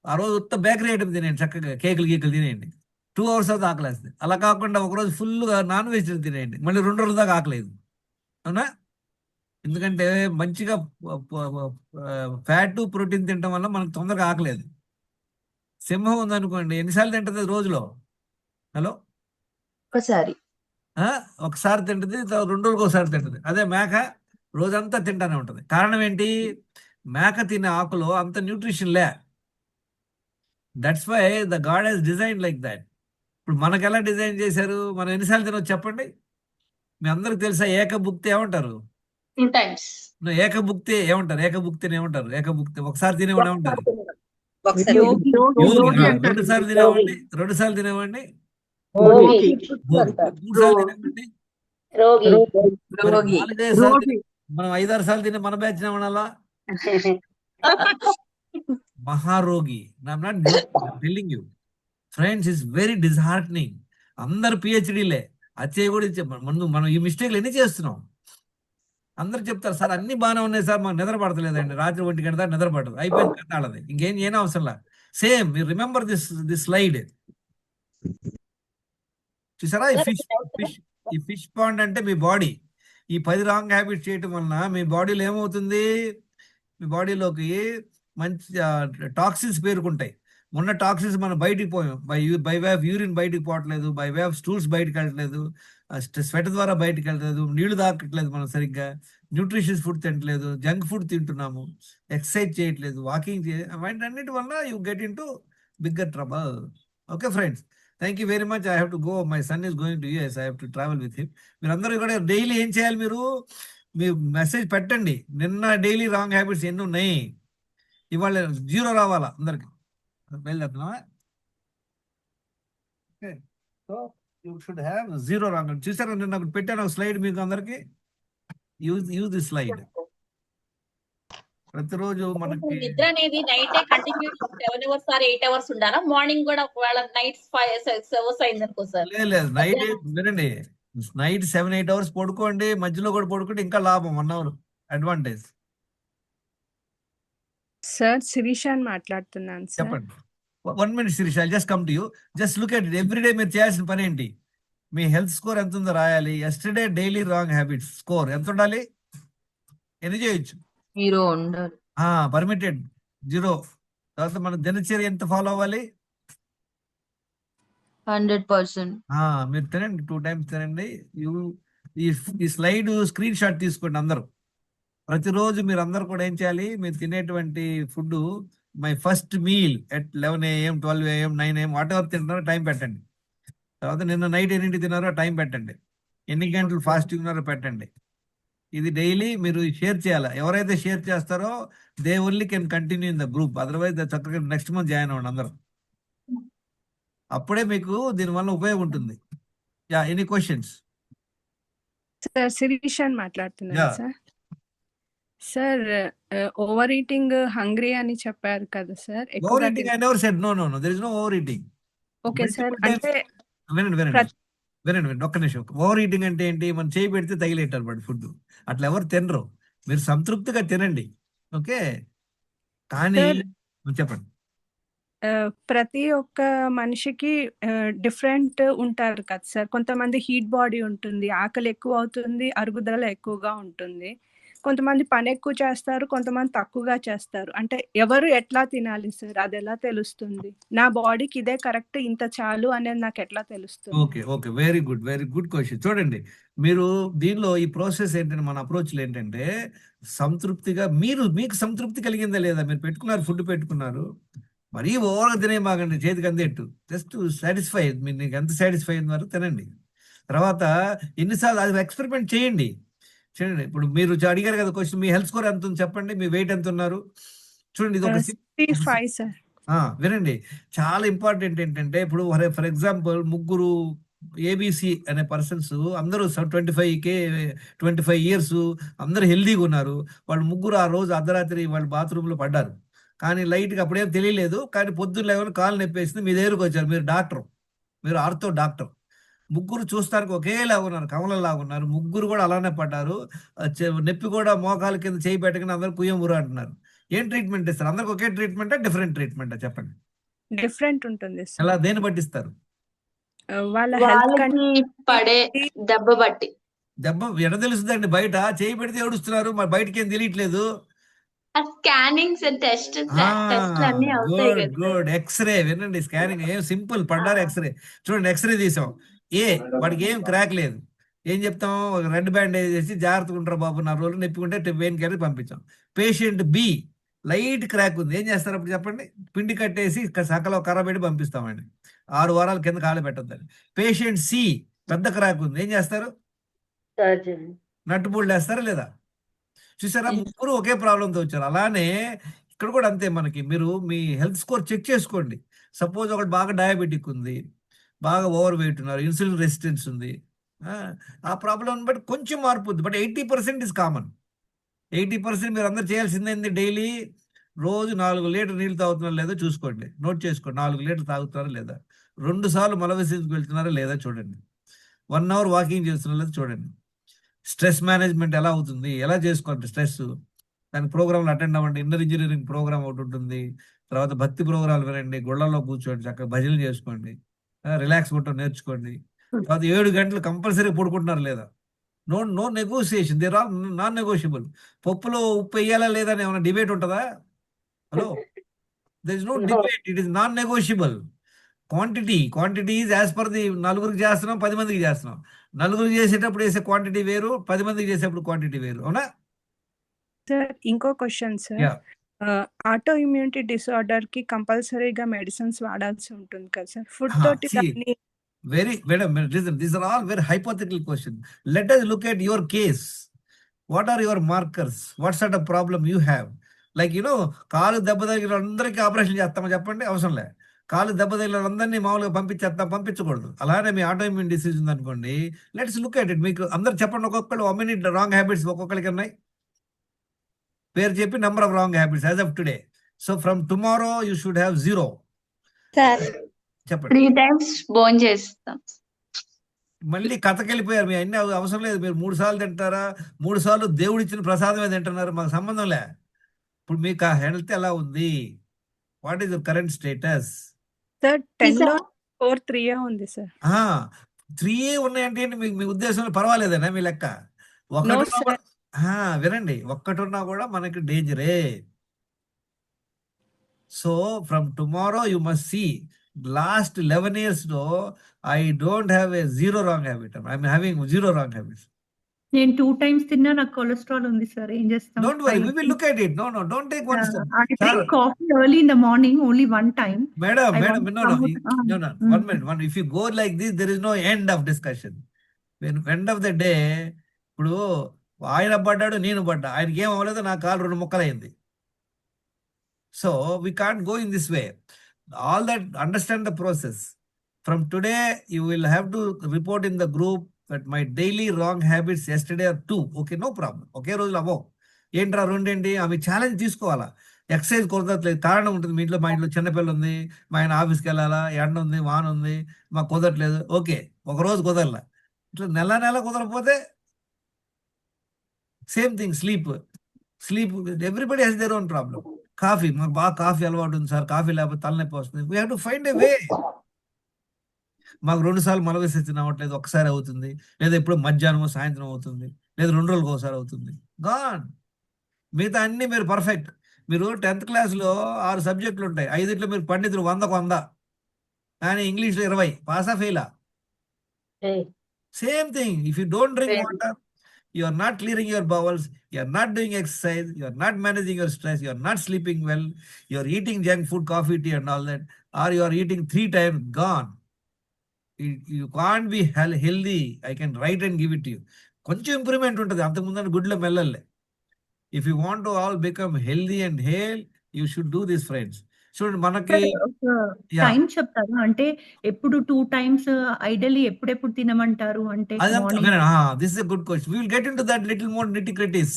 ఆ రోజు ఉత్త బేకరీ ఐటమ్ తినేయండి, చక్కగా కేకులు తినేయండి, 2 hours దాకా ఆకలేస్తుంది. అలా కాకుండా ఒకరోజు ఫుల్గా నాన్ వెజ్ తినేయండి, మళ్ళీ 2 రోజుల దాకా ఆకలేదు, అవునా. ఎందుకంటే మంచిగా ఫ్యాట్, ప్రోటీన్ తినడం వల్ల మనకు తొందరగా ఆకలేదు. సింహం ఉందనుకోండి, ఎన్నిసార్లు తింటుంది రోజులో? హలో. ఒకసారి తింటుంది, 2 రోజులకు ఒకసారి తింటుంది. అదే మేక రోజంతా తింటానే ఉంటుంది. కారణం ఏంటి? మేక తినే ఆకులో అంత న్యూట్రిషన్ లే. That's why the god he's design like that. ఇప్పుడు మనకు ఎలా డిజైన్ చేశారు? మనం ఎన్నిసార్లు తినవచ్చు చెప్పండి? మీ అందరికి తెలుసా ఏకభుక్తి ఏమంటారు? 2 times. ఏకభుక్తి ఏమంటారు? ఏకభుక్తిని ఏమంటారు? ఏకభుక్తి ఒకసారి తినేవాడు ఏమంటారు? యోగి. యోగి. 2 సార్లు తినేవాడిని, 2 సార్లు తినేవాడిని, రోగి. 3 సార్లు తినేవాడిని, రోగి. మరి 4-5 సార్లు మనం 5-6 సార్లు తినే మన బ్యాచ్ ఏమనాలా? మహారోగి. Telling you friends, is very disheartening. అందరు పిహెచ్డీలే, అచ్చయ్య కూడా మనం ఈ మిస్టేక్లు ఎన్ని చేస్తున్నాం. అందరు చెప్తారు, సార్ అన్ని బాగానే ఉన్నాయి సార్, మాకు నిద్ర పడతలేదండి, రాత్రి 1 గంట దాకా నిద్ర పడదు, అయిపోయింది కథ వాళ్ళది, ఇంకేం ఏం అవసరంలా. సేమ్ మీరు రిమెంబర్ దిస్ స్లైడ్. చూసారా, ఈ ఫిష్ పాండ్ అంటే మీ బాడీ. ఈ 10 రాంగ్ హ్యాబిట్స్ చేయటం వలన మీ బాడీలో ఏమవుతుంది, మీ బాడీలోకి మంచి టాక్సిన్స్ పేరుకుంటాయి. మొన్న టాక్సిన్స్ మనం బయటికి పోయాం, బై వే ఆఫ్ యూరిన్ బయటికి పోవట్లేదు, బై వే ఆఫ్ స్టూల్స్ బయటకు వెళ్ళట్లేదు, స్వెట్ ద్వారా బయటకు వెళ్ళట్లేదు, నీళ్లు తాకట్లేదు మనం సరిగ్గా, న్యూట్రిషియస్ ఫుడ్ తినట్లేదు, జంక్ ఫుడ్ తింటున్నాము, ఎక్సర్సైజ్ చేయట్లేదు, వాకింగ్ అన్నిటి వల్ల you get in to bigger trouble. Okay friends, thank you very much. I have to go, my son is going to US, I have to travel with him. మీరందరూ కూడా daily ఏం చేయాలి, మీరు మీ message పెట్టండి. నిన్న daily wrong habits ఎన్ని ఉన్నాయి, ఇవాళ 0 రావాలా అందరికి. బయలుదేరుతున్నావా? Okay, so you should have 0 wrong. చూసారా, నేను నాకు పెట్టాను ఒక స్లైడ్ మీకు అందరికి. Use the slide. ప్రతిరోజు మనకి నిద్ర అనేది night continue 7 hours or 8 hours ఉండాలా? మార్నింగ్ కూడా ఒకవేళ నైట్ 5-6 అవర్స్ అయిందనుకో సార్. లేదు నైట్ వినండి, నైట్ 7-8 అవర్స్ పడుకోండి, మధ్యలో కూడా పడుకుంటే ఇంకా లాభం, 1 అవర్ అడ్వాంటేజ్. సార్ శిరీష అని మాట్లాడుతున్నాను సార్. చెప్పండి. 1 minute Shirish, I just come to you. Just look at it. Every day మీరు చేయాల్సిన పని ఏంటి, మీ హెల్త్ స్కోర్ ఎంత ఉందో రాయాలి. Yesterday daily wrong habits score ఎంత ఉండాలి, ఎన్ని చేయొచ్చు? 0 ఉండాలి. పర్మిటెడ్ 0. తర్వాత మన దినచర్య ఎంత ఫాలో అవ్వాలి? 100%. మీరు తినండి, 2 times తినండి. ఈ స్లైడ్ స్క్రీన్ షాట్ తీసుకోండి అందరూ. ప్రతిరోజు మీరు అందరు కూడా ఏం చేయాలి, మీరు తినేటువంటి food, my first meal at 11 AM 12 AM 9 AM whatever తింటున్నారో టైం పెట్టండి. తర్వాత నిన్న నైట్ ఎన్నింటి తిన్నారో టైం పెట్టండి. ఎన్ని గంటలు ఫాస్టింగ్ ఉన్నారో పెట్టండి. ఇది డైలీ మీరు షేర్ చేయాలి. ఎవరైతే షేర్ చేస్తారో they only can continue in the group, otherwise చక్కగా నెక్స్ట్ మంత్ జాయిన్ అవ్వండి అందరూ. అప్పుడే మీకు దీనివల్ల ఉపయోగం ఉంటుంది. Any questions? సార్ శిరీష అని మాట్లాడుతున్నాను Yeah. Sir. Sir over eating hungry అని చెప్పారు కదా sir. Over eating I never said. No, there is no over eating. Okay sir, అంటే వినండి ఒక్క నిమిషం. ఓవర్ ఈటింగ్ అంటే ఏంటి, మనం చేయి పెడితే తగిలేటారు బట్ ఫుడ్, అట్లా ఎవరు తినరు. మీరు సంతృప్తిగా తినండి, ఓకే. కానీ చెప్పండి. ప్రతి ఒక్క మనిషికి డిఫరెంట్ ఉంటారు కదా సార్. కొంతమంది హీట్ బాడీ ఉంటుంది, ఆకలి ఎక్కువ అవుతుంది, అరుగుదల ఎక్కువగా ఉంటుంది. కొంతమంది పని ఎక్కువ చేస్తారు, కొంతమంది తక్కువగా చేస్తారు. అంటే ఎవరు ఎట్లా తినాలి సార్, అది ఎలా తెలుస్తుంది? నా బాడీకి ఇదే కరెక్ట్, ఇంత చాలు అనేది నాకు ఎట్లా తెలుస్తుంది? Okay, very good question. చూడండి, మీరు దీనిలో ఈ ప్రాసెస్ ఏంటంటే, మన అప్రోచ్లు ఏంటంటే, సంతృప్తిగా మీకు సంతృప్తి కలిగిందా లేదా, మీరు పెట్టుకున్నారు, ఫుడ్ పెట్టుకున్నారు, మరీ ఓవర్గా తినే బాగండి, చేతికి అందేట్టు. జస్ట్ సాటిస్ఫై, మీరు నీకు ఎంత సాటిస్ఫై అయిన వరకు తినండి. తర్వాత ఎన్నిసార్లు అది ఎక్స్పెరిమెంట్ చేయండి. ఇప్పుడు మీరు అడిగారు కదా క్వశ్చన్, మీ హెల్త్ స్కోర్ ఎంత ఉంది చెప్పండి, మీ వెయిట్ ఎంత ఉన్నారు చూడండి. ఇది ఒక 65 సార్. వినండి, చాలా ఇంపార్టెంట్ ఏంటంటే, ఇప్పుడు ఫర్ ఎగ్జాంపుల్ ముగ్గురు ఏబిసి అనే పర్సన్స్ అందరూ 25 years అందరూ హెల్దీగా ఉన్నారు. వాళ్ళు ముగ్గురు ఆ రోజు అర్ధరాత్రి వాళ్ళు బాత్రూంలో పడ్డారు. కానీ లైట్గా అప్పుడేం తెలియలేదు, కానీ పొద్దున్న లేవని కాలు నొప్పేసింది, మీ దగ్గరకు వచ్చారు, మీరు డాక్టర్, మీరు ఆర్థో డాక్టర్. ముగ్గురు చూస్తానికి ఒకేలా ఉన్నారు, కమలలాగా ఉన్నారు, ముగ్గురు కూడా అలానే పడ్డారు. నొప్పి కూడా మోకాలు కింద చేయి పెట్టగానే అందరూ కుయ్యమురు అంటున్నారు. ఏం ట్రీట్మెంట్ ఇస్తారు? అందరికి ఒకే ట్రీట్మెంటా, డిఫరెంట్ ట్రీట్మెంటా చెప్పండి? డిఫరెంట్ ఉంటుంది సార్. ఎలా, దేని పట్టిస్తారు? వాళ్ళ హెల్త్ వాళ్ళకి పడే దెబ్బ బట్టి. దెబ్బ ఎడ తెలుస్తుందండి, బయట చేయి పెడితే ఏడుస్తున్నారు, మరి బయటకి ఏం తెలియట్లేదు. స్కానింగ్స్ టెస్ట్ అన్ని అవుతాయి కదా. గుడ్. ఎక్స్రే వినండి, స్కానింగ్ ఏం సింపుల్, పడ్డారు ఎక్స్రే. చూడండి, ఎక్స్రే తీసాం, వాడికి ఏం క్రాక్ లేదు. ఏం చెప్తాం, ఒక రెడ్ బ్యాండేజ్ చేసి జాగ్రత్తగా ఉంటారు బాబు, 4 రోజులు నొప్పుకుంటే పెయిన్ కిల్లర్ పంపించాం. పేషెంట్ బి లైట్ క్రాక్ ఉంది, ఏం చేస్తారు అప్పుడు చెప్పండి? పిండి కట్టేసి సకలో కర్ర పెట్టి పంపిస్తామండి, 6 వారాల కింద కాలు పెట్టద్దని. పేషెంట్ సి పెద్ద క్రాక్ ఉంది, ఏం చేస్తారు? నట్టుబుళ్ళు వేస్తారా లేదా? చూసారా, ముగ్గురు ఒకే ప్రాబ్లంతో వచ్చారు. అలానే ఇక్కడ కూడా అంతే. మీరు మీ హెల్త్ స్కోర్ చెక్ చేసుకోండి. సపోజ్ ఒకటి బాగా డయాబెటిక్ ఉంది, బాగా ఓవర్ వెయిట్ ఉన్నారు, ఇన్సులిన్ రెసిస్టెన్స్ ఉంది, ఆ ప్రాబ్లం బట్టి కొంచెం మార్పు ఉంది, బట్ 80% ఇస్ కామన్. 80% మీరు అందరు చేయాల్సింది డైలీ రోజు 4 లీటర్ నీళ్ళు తాగుతున్నారా లేదో చూసుకోండి, నోట్ చేసుకోండి. 4 లీటర్ తాగుతున్నారా లేదా, 2 సార్లు మల విసర్జనకు వెళ్తున్నారా లేదా చూడండి, 1 hour వాకింగ్ చేస్తున్నారా లేదా చూడండి. స్ట్రెస్ మేనేజ్మెంట్ ఎలా అవుతుంది, ఎలా చేసుకోవాలి స్ట్రెస్, దాని ప్రోగ్రాంలు అటెండ్ అవ్వండి. ఇన్నర్ ఇంజనీరింగ్ ప్రోగ్రామ్ ఒకటి ఉంటుంది. తర్వాత భక్తి ప్రోగ్రాంలు వినండి, గుళ్ళల్లో కూర్చోండి, చక్కగా భజనలు చేసుకోండి, రిలాక్స్ కొట్టడం నేర్చుకోండి. తర్వాత 7 గంటలు కంపల్సరీ పడుకుంటున్నారు లేదా, no negotiation, there are non negotiable. పప్పులో ఉప్పు వేయాలా లేదా అని ఏమైనా డిబేట్ ఉంటుందా? Hello, there is no debate, it is non negotiable. Quantity is as per the, 4గురికి చేస్తున్నాం, 10 మందికి చేస్తున్నాం. 4గురికి చేసేటప్పుడు వేసే క్వాంటిటీ వేరు, 10 మందికి చేసేటప్పుడు క్వాంటిటీ వేరు, అవునా? సార్ ఇంకో క్వశ్చన్ సార్. ఆటో ఇమ్యూనిటీ డిసార్డర్‌కి కంపల్సరీగా మెడిసిన్స్ వాడాల్సి ఉంటుంది కదా సార్? Food Huh. తోటి See, దాన్ని madam, listen, these are all very hypothetical questions. Let us look at your case. What are your markers? What sort of problem you have? Like, కాలు దెబ్బ తగిలిన అందరికీ ఆపరేషన్ చేస్తామని చెప్పండి, అవసరం లే. కాలు దెబ్బ తగిలిన అందరినీ మామూలుగా పంపించకూడదు. అలానే మీ ఆటో ఇమ్యూన్ డిసీజ్ ఉంది అనుకోండి, లెట్స్ లుక్ ఎట్ ఇట్. మీకు అందరు చెప్పండి, ఒక్కొక్కరు మినీ రాంగ్ హ్యాబిట్స్ ఒక్కొక్కరికి ఉన్నాయి. పేరు చెప్పి number of wrong habits as of today. So from tomorrow you should have 0. Sir చెప్పండి. 3 times భోజనం చేస్తాం. మళ్ళీ కథకెళ్ళిపోయారు. మీ అన్ని అవసరం లేదు. మీరు 3 సార్లు తింటారా, 3 సార్లు దేవుడు ఇచ్చిన ప్రసాదమే తింటున్నారు, మాకు సంబంధం లే. ఇప్పుడు మీకు ఆ హెల్త్ ఎలా ఉంది? What is your current status? Sir 10లో సార్ 4 3 ఉంది సార్. 3 ఉన్నాయంటే ఏంటి? మీకు మీ ఉద్దేశంలో పర్వాలేదనా మీ లెక్క? నో ఒకటి సార్. వినండి, ఒక్కటున్నా కూడా మనకి డేంజరే. So from tomorrow you must see. Last 11 years లో I don't have a 0 wrong habit. I'm having 0 wrong habits. నేను 2 times తిన్నా నాకు కొలెస్ట్రాల్ ఉంది సార్. ఏం చేస్తాం? Don't worry, we will look at it. No, don't take one step. I Sir, drink coffee early in the morning only one time. madam, I want no, some. 1 minute. If you go like this, there is no end of discussion. When end of the day, ఇప్పుడు ఆయన పడ్డాడు, నేను పడ్డా, ఆయనకి ఏం అవ్వలేదు, నా కాలు 2 ముక్కలైంది. So we can't go in this way. All that, understand the process. From today, you will have to report in the group that my daily wrong habits yesterday are 2. Okay, no problem. ఒకే రోజులు అవ్వవు. ఏంట్రా 2 ఏంటి? అవి challenge తీసుకోవాలా. Exercise కుదరట్లేదు, కారణం ఉంటుంది. మా ఇంట్లో చిన్నపిల్ల ఉంది, మా ఆయన ఆఫీస్కి వెళ్ళాలా, ఎండ ఉంది, వాన ఉంది, మాకు కుదరట్లేదు. ఓకే, ఒక రోజు కుదరలా. ఇట్లా నెల కుదరకపోతే same thing. Sleep everybody has their own problem. Coffee, మాకు బాగా కాఫీ అలవాటు ఉంది సార్, కాఫీ లేకపోతే తలనొప్పి వస్తుంది. We have to find a వే. మాకు 2 సార్లు మల విసర్జన అవ్వట్లేదు, ఒకసారి అవుతుంది, లేదా ఎప్పుడు మధ్యాహ్నం సాయంత్రం అవుతుంది, లేదా 2 రోజులకు ఒకసారి అవుతుంది. గాన్. మిగతా అన్ని మీరు పర్ఫెక్ట్. మీరు 10th క్లాస్లో 6 సబ్జెక్టులు ఉంటాయి, 5 మీరు పండితులు 100కు 100, కానీ ఇంగ్లీష్లో 20. పాసా ఫెయిలా? Same thing. If you don't drink water, you are not clearing your bowels, you are not doing exercise, you are not managing your stress, you are not sleeping well, you are eating junk food, coffee, tea and all that, or you are eating 3 times, gone. You can't be healthy. I can write and give it to you. కొంచెం improvement ఉంటుంది, అంతకుముందు గుడ్లో మెల్లలే. If you want to all become healthy and hale, you should do this friends. చూడండి, మనకి time చెప్తారా? అంటే ఎప్పుడు 2 times ఐడియల్లీ ఎప్పుడెప్పుడు తినమంటారు? అంటే this is a good question. We will get into that little more nitty gritties.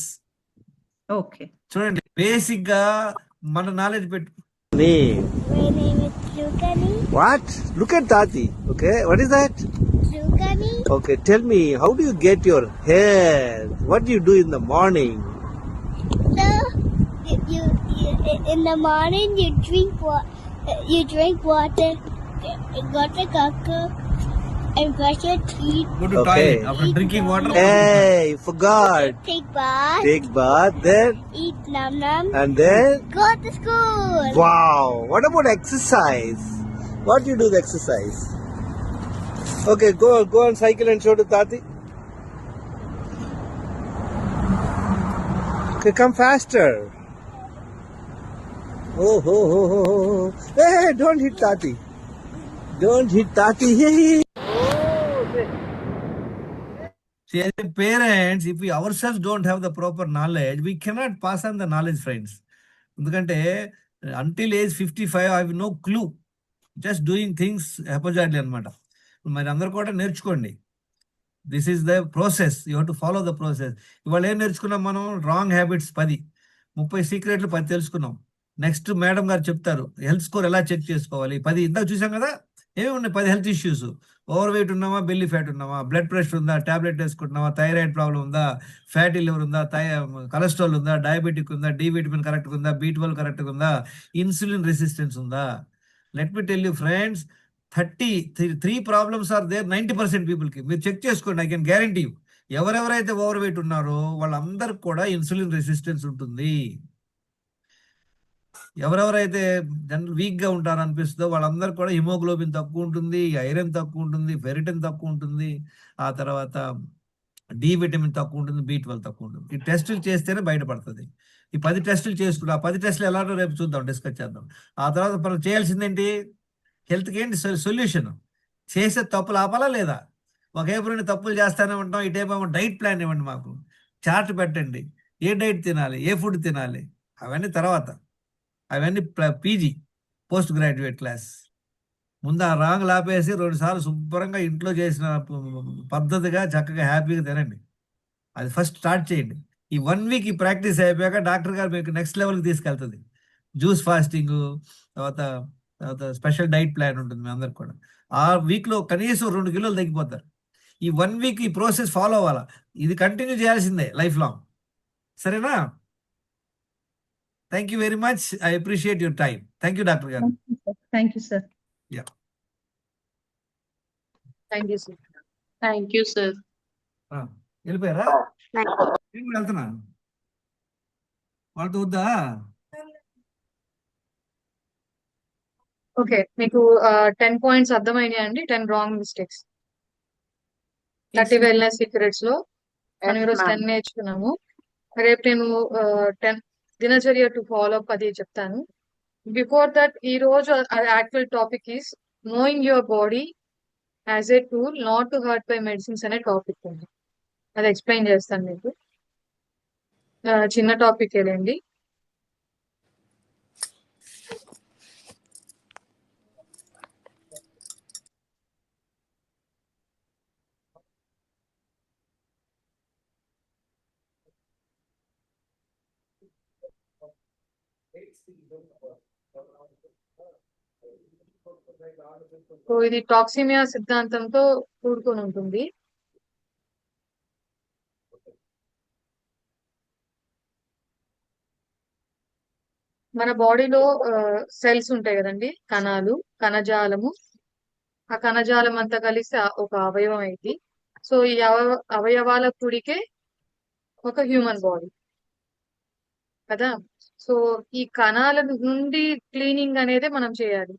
Okay, చూడండి, basic గా మన నాలెడ్జ్ పెట్టు. My name is Lukani. What? Look at Tati. Okay, what is that? Lukani. Okay, tell me, how do you get your hair? What do you do in the morning? So, you in the morning you drink water, go to cocoa, and brush your teeth. Go to Okay. toilet after drinking water. Hey, forgot. Take bath. Take bath, then Eat num num. and then. Go to school. Wow. What about exercise? What do you do the exercise? Okay, go on cycle and show to Tati. Okay, come faster. Oh. Hey, don't hit Tati. Don't hit Tati. Hey. See, as a parents, if we ourselves don't have the proper knowledge, we cannot pass on the knowledge, friends. ఎందుకంటే until age 55, I have no clue. Just doing things haphazardly అనమాట. మరి అందరు కూడా నేర్చుకోండి. This is the process. You have to follow the process. ఇవాళ ఏం నేర్చుకున్నాం మనం? రాంగ్ హ్యాబిట్స్ 10, 30 సీక్రెట్లు 10 తెలుసుకున్నాం. నెక్స్ట్ మేడం గారు చెప్తారు హెల్త్ స్కోర్ ఎలా చెక్ చేసుకోవాలి. 10 ఇందాక చూసాం కదా, ఏమి ఉన్నాయి? 10 హెల్త్ ఇష్యూస్. ఓవర్ వెయిట్ ఉన్నావా, బెల్లీ ఫ్యాట్ ఉన్నావా, బ్లడ్ ప్రెషర్ ఉందా, టాబ్లెట్ వేసుకుంటున్నావా, థైరాయిడ్ ప్రాబ్లం ఉందా, ఫ్యాటీ లివర్ ఉందా, కొలెస్ట్రాల్ ఉందా, డయాబెటిక్ ఉందా, డి విటమిన్ కరెక్ట్గా ఉందా, B12 కరెక్ట్గా ఉందా, ఇన్సులిన్ రెసిస్టెన్స్ ఉందా. Let me tell you friends, 33 problems are there 90% పీపుల్కి. మీరు చెక్ చేసుకోండి. ఐ కెన్ గ్యారంటీ యూ, ఎవరెవరైతే ఓవర్ వెయిట్ ఉన్నారో వాళ్ళందరికి కూడా ఇన్సులిన్ రెసిస్టెన్స్ ఉంటుంది. ఎవరెవరైతే జనరల్ వీక్ గా ఉంటారో అనిపిస్తుందో వాళ్ళందరూ కూడా హిమోగ్లోబిన్ తక్కువ ఉంటుంది, ఐరన్ తక్కువ ఉంటుంది, ఫెరిటిన్ తక్కువ ఉంటుంది, ఆ తర్వాత డి విటమిన్ తక్కువ ఉంటుంది, B12 తక్కువ ఉంటుంది. ఈ టెస్టులు చేస్తేనే బయటపడుతుంది. ఈ 10 టెస్టులు చేసుకుంటాం. ఆ 10 టెస్టులు ఎలాగో రేపు చూద్దాం, డిస్కస్ చేద్దాం. ఆ తర్వాత మనం చేయాల్సిందేంటి, హెల్త్కి ఏంటి సొల్యూషన్, చేసే తప్పులు ఆపాలా లేదా. ఒక ఏపుని తప్పులు చేస్తానే ఉంటాం, ఈ టైప్ డైట్ ప్లాన్ ఇవ్వండి, మాకు చార్ట్ పెట్టండి, ఏ డైట్ తినాలి, ఏ ఫుడ్ తినాలి, అవన్నీ తర్వాత. అవన్నీ పీజీ, పోస్ట్ గ్రాడ్యుయేట్ క్లాస్. ముందు ఆ రాంగ్ లాపేసి 2 సార్లు శుభ్రంగా ఇంట్లో చేసిన పద్ధతిగా చక్కగా హ్యాపీగా తినండి. అది ఫస్ట్ స్టార్ట్ చేయండి. ఈ 1 వీక్ ఈ ప్రాక్టీస్ అయిపోయాక డాక్టర్ గారు మీకు నెక్స్ట్ లెవెల్కి తీసుకెళ్తుంది. జ్యూస్ ఫాస్టింగ్, తర్వాత తర్వాత స్పెషల్ డైట్ ప్లాన్ ఉంటుంది మీ అందరికి కూడా. ఆ వీక్లో కనీసం 2 కిలోలు తగ్గిపోతారు. ఈ 1 వీక్ ఈ ప్రాసెస్ ఫాలో అవ్వాలా. ఇది కంటిన్యూ చేయాల్సిందే లైఫ్ లాంగ్. సరేనా? Thank you very much. I appreciate your time. Thank you doctor గారు. Thank you sir. Yeah, thank you sir. Thank you sir. వెళ్ళిపోయారా? నేను కూడా వెళ్తున్నా. వాళ్ళతో వద్దా? ఓకే, మీకు 10 పాయింట్స్ అర్థమైనాయి అండి. 10 రాంగ్ మిస్టేక్స్ 30 వెల్నెస్ సీక్రెట్స్ లో మనం ఈరోజు 10 నేర్చుకున్నాము. రేపు నేను 10 దినచర్య టు ఫాలో అప్ అది చెప్తాను. బిఫోర్ దట్ ఈ రోజు actual topic is knowing your body as a tool not to hurt by medicines అనే టాపిక్ ఉంది. అది ఎక్స్ప్లెయిన్ చేస్తాను మీకు. చిన్న టాపిక్ ఏలేండి. సో ఇది టాక్సిమియా సిద్ధాంతంతో కూడుకొని ఉంటుంది. మన బాడీలో సెల్స్ ఉంటాయి కదండి, కణాలు, కణజాలము. ఆ కణజాలం అంతా కలిసి ఒక అవయవం అయింది. సో ఈ అవయవాల కూడికే ఒక హ్యూమన్ బాడీ కదా. సో ఈ కణాల నుండి క్లీనింగ్ అనేది మనం చేయాలి.